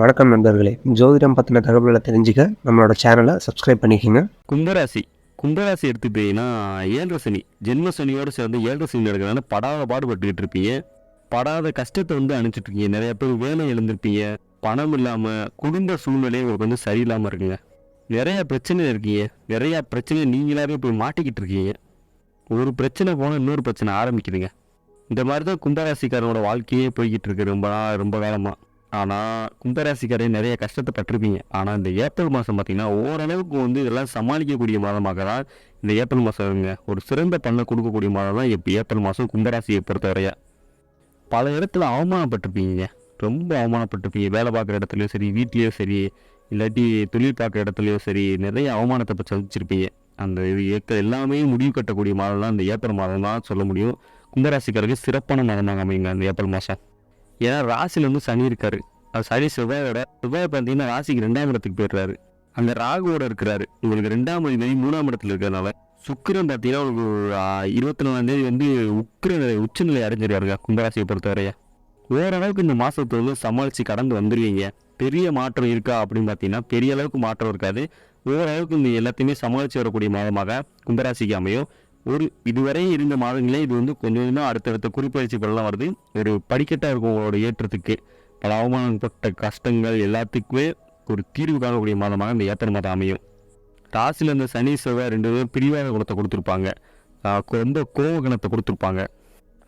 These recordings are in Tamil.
வணக்கம் நண்பர்களே. ஜோதிடம் பத்தின தகவல்கள தெரிஞ்சுக்க நம்மளோட சேனல சப்ஸ்கிரைப் பண்ணிக்கங்க. கும்பராசி கும்பராசி எடுத்துக்கிட்டீங்கன்னா 7 சனி, ஜென்ம சனியோடு சேர்ந்து 7 சனி நடக்கிறதுனால படாத பாடுபட்டுக்கிட்டு இருப்பீங்க. படாத கஷ்டத்தை அனுப்பிச்சிட்டு இருக்கீங்க. நிறைய பேர் வேலை இழந்திருப்பீங்க. பணம் இல்லாம குடும்ப சூழ்நிலை உங்களுக்கு சரியில்லாம இருக்குங்க. நிறைய பிரச்சனை இருக்கீங்க. நிறைய பிரச்சனை நீங்களாவே போய் மாட்டிக்கிட்டு இருக்கீங்க. ஒரு பிரச்சனை போனால் இன்னொரு பிரச்சனை ஆரம்பிக்குதுங்க. இந்த மாதிரி தான் கும்பராசிக்காரனோட வாழ்க்கையே போய்கிட்டு இருக்கு ரொம்ப காலமா. ஆனால் கும்பராசிக்காரே நிறைய கஷ்டத்தை பட்டிருப்பீங்க. ஆனால் இந்த ஏப்ரல் மாதம் பார்த்தீங்கன்னா ஓரளவுக்கு இதெல்லாம் சமாளிக்கக்கூடிய மாதமாக தான் இந்த ஏப்ரல் மாதம் இருக்குங்க. ஒரு சிறந்த பலனை கொடுக்கக்கூடிய மாதம் தான் இப்போ ஏப்ரல் மாதம் கும்பராசியை பொறுத்தவரையா. பல இடத்துல அவமானப்பட்டிருப்பீங்க. ரொம்ப அவமானப்பட்டிருப்பீங்க. வேலை பார்க்குற இடத்துலையும் சரி, வீட்லேயும் சரி, இல்லாட்டி தொழில் பார்க்குற இடத்துலையும் சரி, நிறைய அவமானத்தை சந்திச்சிருப்பீங்க. அந்த இது எல்லாமே முடிவு கட்டக்கூடிய மாதம் தான் இந்த ஏப்ரல் மாதம் தான் சொல்ல முடியும். கும்பராசிக்காரருக்கு சிறப்பான மாதமாக அமையுங்க அந்த ஏப்ரல் மாதம். ஏன்னா ராசியில் சனி இருக்காரு. அது சனி செவ்வாயோட செவ்வாய் பார்த்தீங்கன்னா ராசிக்கு 2ஆம் இடத்துக்கு போயிடுறாரு. அங்கே ராகுவோட இருக்கிறாரு. உங்களுக்கு 2ஆம் அதிபதி 3ஆம் இடத்துல இருக்கிறதுனால சுக்கிரன் பார்த்தீங்கன்னா உங்களுக்கு 24ஆம் தேதி உச்சநிலை அடைஞ்சிருக்காருங்க கும்பராசியை பொறுத்தவரைய. ஓரளவுக்கு இந்த மாதத்தை சமாளித்து கடந்து வந்துடுவீங்க. பெரிய மாற்றம் இருக்கா அப்படின்னு பார்த்தீங்கன்னா பெரிய அளவுக்கு மாற்றம் இருக்காது. ஓரளவுக்கு இந்த எல்லாத்தையுமே சமாளித்து வரக்கூடிய மாதமாக கும்பராசிக்கு அமையும். இதுவரை இருந்த மாதங்களே இது கொஞ்சம் கொஞ்சமாக அடுத்தடுத்த குறிப்பயிற்சி பலலாம் வருது. ஒரு படிக்கட்டாக இருக்கும் உங்களோட ஏற்றத்துக்கு. பல அவமானப்பட்ட கஷ்டங்கள் எல்லாத்துக்குமே ஒரு தீர்வு காணக்கூடிய மாதமாக இந்த ஏப்ரல் மாதம் அமையும். ராசியில் இந்த சனி செவ்வாய் 2 பேரும் பிரிவாத குணத்தை கொடுத்துருப்பாங்க. ரொம்ப கோவ கொடுத்துருப்பாங்க.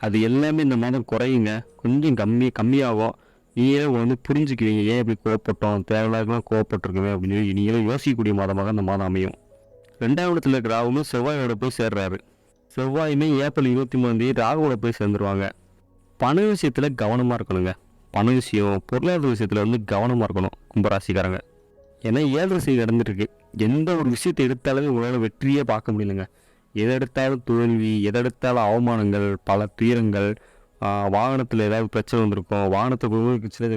அது எல்லாமே இந்த மாதம் குறையுங்க. கொஞ்சம் கம்மியாகும். நீங்களே புரிஞ்சுக்குவீங்க. ஏன் இப்படி கோவப்பட்டோம், தேவையில்லாத கோவப்பட்டிருக்குமே அப்படின்னு நீங்களே யோசிக்கக்கூடிய மாதமாக இந்த மாதம் அமையும். 2ஆம் இடத்துல இருக்கிற ராகுவும் செவ்வாயோட போய் சேர்றாரு. செவ்வாயுமே ஏப்ரல் 23ஆம் தேதி ராகுவோட போய் சேர்ந்துருவாங்க. பண விஷயத்தில் கவனமாக இருக்கணுங்க. பண விஷயம், பொருளாதார விஷயத்தில் கவனமாக இருக்கணும் கும்பராசிக்காரங்க. ஏன்னா 7 சனி நடந்துட்டுருக்கு. எந்த ஒரு விஷயத்தை எடுத்தாலுமே உங்களால் வெற்றியே பார்க்க முடியலங்க. எதை எடுத்தாலும் தோல்வி, எதை எடுத்தாலும் அவமானங்கள், பல துயரங்கள். வாகனத்தில் ஏதாவது பிரச்சனை வந்திருக்கும். வாகனத்தை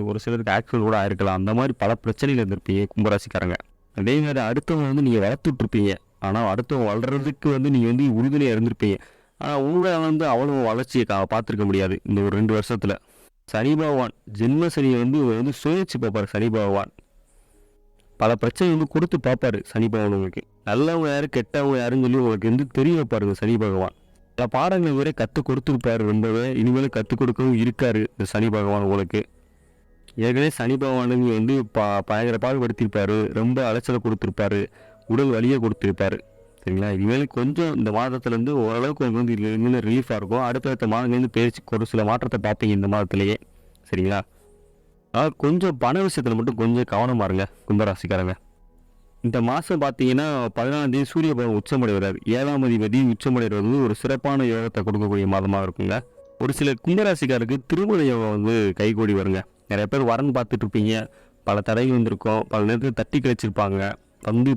ஒரு சிலருக்கு ஆக்சிடென்ட் கூட ஆயிருக்கலாம். அந்த மாதிரி பல பிரச்சனைகள் இருந்திருப்பீங்க கும்பராசிக்காரங்க. அதே மாதிரி அடுத்தவங்க நீங்கள் வளர்த்துட்ருப்பீங்க. ஆனால் அடுத்தவங்க வளர்கிறதுக்கு நீங்கள் உறுதுணையாக இருந்திருப்பீங்க. ஆனால் உங்களை அவ்வளோ வளர்ச்சியை பார்த்துருக்க முடியாது இந்த ஒரு 2 வருஷத்தில். சனி பகவான் ஜென்ம சனியை சுழற்சி பார்ப்பார். சனி பகவான் பல பிரச்சனை கொடுத்து பார்ப்பாரு. சனி பகவான் உங்களுக்கு நல்லவங்க யாரு கெட்டவங்க யாருன்னு சொல்லி உங்களுக்கு தெரிய வைப்பாருங்க சனி பகவான். பல பாடங்கள் வரை கற்றுக் கொடுத்துருப்பாரு. ரொம்பவே இனிமேலும் கற்றுக் கொடுக்கவும் இருக்காரு இந்த சனி பகவான் உங்களுக்கு. ஏற்கனவே சனி பகவானுக்கு பயங்கர பாடுபடுத்தியிருப்பாரு. ரொம்ப அலைச்சலை கொடுத்துருப்பாரு. உடல் வலியை கொடுத்துருப்பாரு. சரிங்களா? இனிமேல் கொஞ்சம் இந்த மாதத்துலேருந்து ஓரளவுக்கு உங்களுக்கு இன்னும் ரிலீஃபாக இருக்கும். அடுத்தடுத்த மாதங்கள்லேருந்து பேச்சு ஒரு சில மாற்றத்தை பார்ப்பீங்க இந்த மாதத்துலேயே. சரிங்களா? கொஞ்சம் பண விஷயத்தில் மட்டும் கொஞ்சம் கவனமாக இருங்க கும்பராசிக்காரங்க. இந்த மாதம் பார்த்தீங்கன்னா 14ஆம் தேதி சூரிய பகவான் உச்சமடைகிறார். 7ஆம் அதிபதி உச்சமடைகிறது ஒரு சிறப்பான யோகத்தை கொடுக்கக்கூடிய மாதமாக இருக்குங்க. ஒரு சில கும்பராசிக்காருக்கு திருமண யோகம் கைகூடி வருங்க. நிறைய பேர் வரன் பார்த்துட்டு இருப்பீங்க. பல தடைகள் வந்திருக்கும். பல நேரத்தில் தட்டி கழிச்சிருப்பாங்க.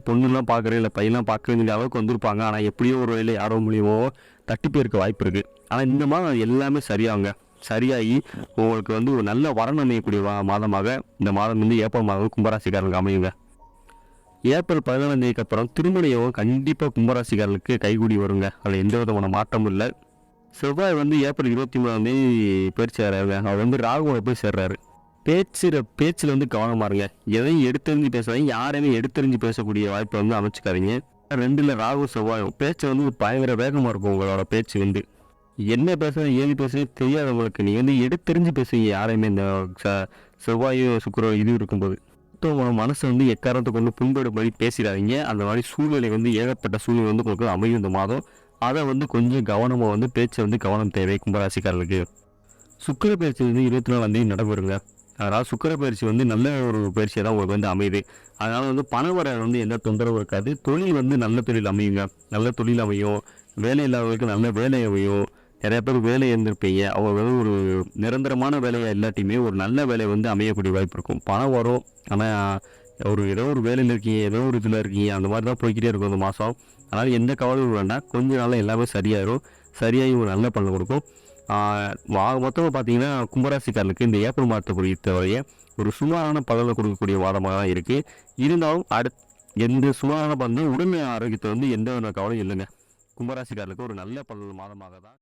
பொண்ணுலாம் பார்க்குறேன் இல்லை பையன்லாம் பார்க்க வேண்டிய அளவுக்கு வந்திருப்பாங்க. ஆனால் எப்படியோ ஒரு வேலை யாரோ மூலியமோ தட்டி போயிருக்க வாய்ப்பு இருக்குது. ஆனால் இந்த மாதம் எல்லாமே சரியாகுங்க. சரியாகி உங்களுக்கு ஒரு நல்ல வரன் அமையக்கூடிய மாதமாக இந்த மாதம் ஏப்ரல் மாதம் கும்பராசிக்காரங்களுக்கு அமையுங்க. ஏப்ரல் 14ஆம் தேதிக்கு அப்புறம் திருமண யோகம் கண்டிப்பாக கும்பராசிக்காரர்களுக்கு கைகூடி வருங்க. அதில் எந்த விதமான மாற்றமும் இல்லை. செவ்வாய் ஏப்ரல் 23ஆம் தேதி பயிற்சி ஆகிறாரு. அவர் ராகுவோட போய் சேர்றாரு. பேச்சில் கவனமாக இருங்க. எதையும் எடுத்தறிஞ்சு பேசாதீங்க. யாரையுமே எடுத்தறிஞ்சு பேசக்கூடிய வாய்ப்பை அமைச்சுக்காதீங்க. 2ல் ராகு செவ்வாயும் பேச்சு பயங்கர வேகமாக இருக்கும். உங்களோட பேச்சு என்ன பேசுறது ஏது பேசுறது தெரியாதவங்களுக்கு நீங்கள் எடுத்தறிஞ்சு பேசுவீங்க. யாரையுமே இந்த செவ்வாயும் சுக்கிரன் இது இருக்கும்போது மனசை எக்காரணத்தை கொண்டு புண்படும்படி பேசிடாதீங்க. அந்த மாதிரி சூழ்நிலை ஏகப்பட்ட சூழ்நிலை உங்களுக்கு அமையும் இந்த மாதம். அதை கொஞ்சம் கவனமாக பேச்சை கவனம் தேவை கும்பராசிக்காரர்களுக்கு. சுக்கிர பயிற்சி 24ஆம் தேதி நடைபெறுங்க. அதனால் சுக்கிர பயிற்சி நல்ல ஒரு பயிற்சியாக தான் உங்களுக்கு அமையுது. அதனால் பண வர எந்த தொந்தரவும் இருக்காது. தொழில் நல்ல தொழில் அமையுங்க. நல்ல தொழில் அமையும். வேலை இல்லாதவர்களுக்கு நல்ல வேலை அமையும். நிறைய பேர் வேலை இருந்திருப்பீங்க. அவங்க ஒரு நிரந்தரமான வேலையாக இல்லாட்டியுமே ஒரு நல்ல வேலை அமையக்கூடிய வாய்ப்பு இருக்கும். பணம் வரும். ஆனால் ஏதோ ஒரு வேலையில் இருக்கீங்க, ஏதோ ஒரு இதில் இருக்கீங்க. அந்த மாதிரி தான் போய்கிட்டே இருக்கும் இந்த மாதம். அதனால் எந்த கவலையும் வேண்டாம். கொஞ்ச நாளில் எல்லாமே சரியாயிடும். சரியாகி ஒரு நல்ல பலன் கொடுக்கும். மொத்தமாக பார்த்தீங்கன்னா கும்பராசிக்காரர்களுக்கு இந்த ஏப்ரல் மாதத்தை பொறுத்தவரைய ஒரு சுமாரான பலனை கொடுக்கக்கூடிய வாதமாக தான் இருக்குது. இருந்தாலும் எந்த சுமாரான பலனும் உடல் ஆரோக்கியத்தை எந்த ஒரு கவலையும் இல்லைங்க. கும்பராசிக்காரர்களுக்கு ஒரு நல்ல பலன் மாதமாக தான்